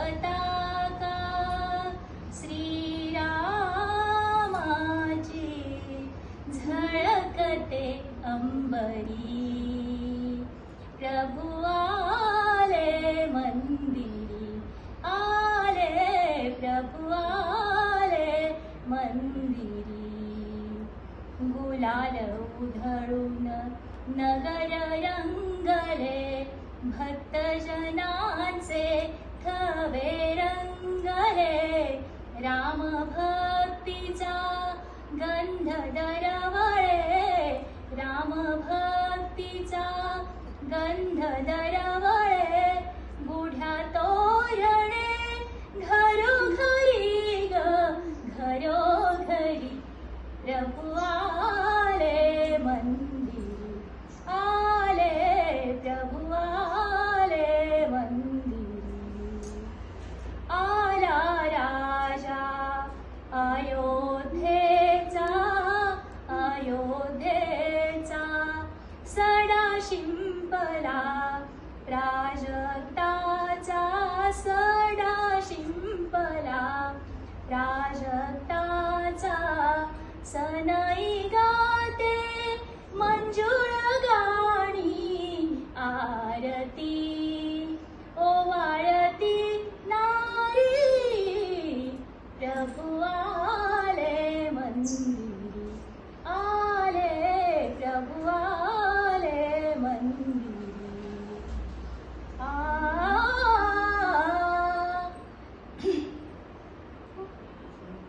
पताका श्रीरामाची झळकते अंबरी. प्रभु आले मंदिरी, आले प्रभु आले मंदिरी. गुलाल उधळून नगर रंगले, भक्तजनांचे थवे रंगले. राम भक्तीचा गंध दरवळे, राम भक्तीचा गंध दरवळे. गुढ्या तोरणे घरोघरी ग, घरोघरी. प्रभु आले मंदिरी, आले प्रभु आले मंदिरी. आला राजा अयोध्येचा, अयोध्येचा. सडा शिंपला प्राजक्ताचा, सडा शिंपला प्राजक्ताचा. सनई गाते मंजुळ गाणी, आरती ओवाळती नारी. प्रभु आले मंदिरी, आले प्रभु आले मंदिरी.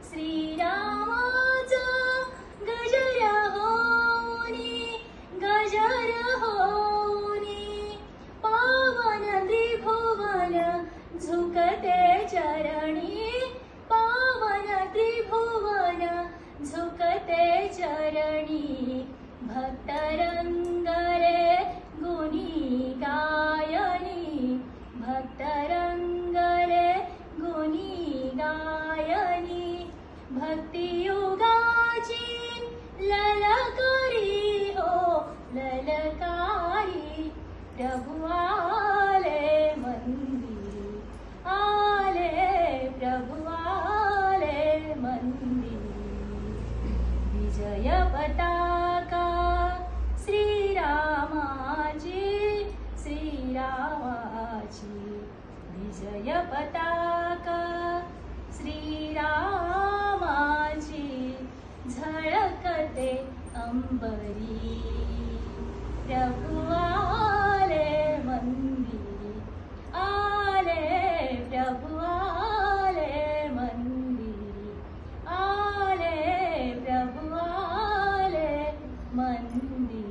श्रीरामाचा गजर होनी, गजर होनी. पावन त्रिभुवन झुकते चरणी, पावन त्रिभुवन झुकते चरणी. भक्त रंगले गुणी गायनी, भक्त रंगले गुणी गायनी. भक्ती युगाची ललकारी हो, ललकारी. प्रभु आले मंदिरी, आले प्रभु आले मंदिरी. विजय पताका श्रीरामाची, श्रीरामाची. विजय पताका श्रीरामाची झळकते अंबरी. प्रभु आले मंदिरी, आले प्रभु आले मंदिरी, आले प्रभु आले मंदिरी.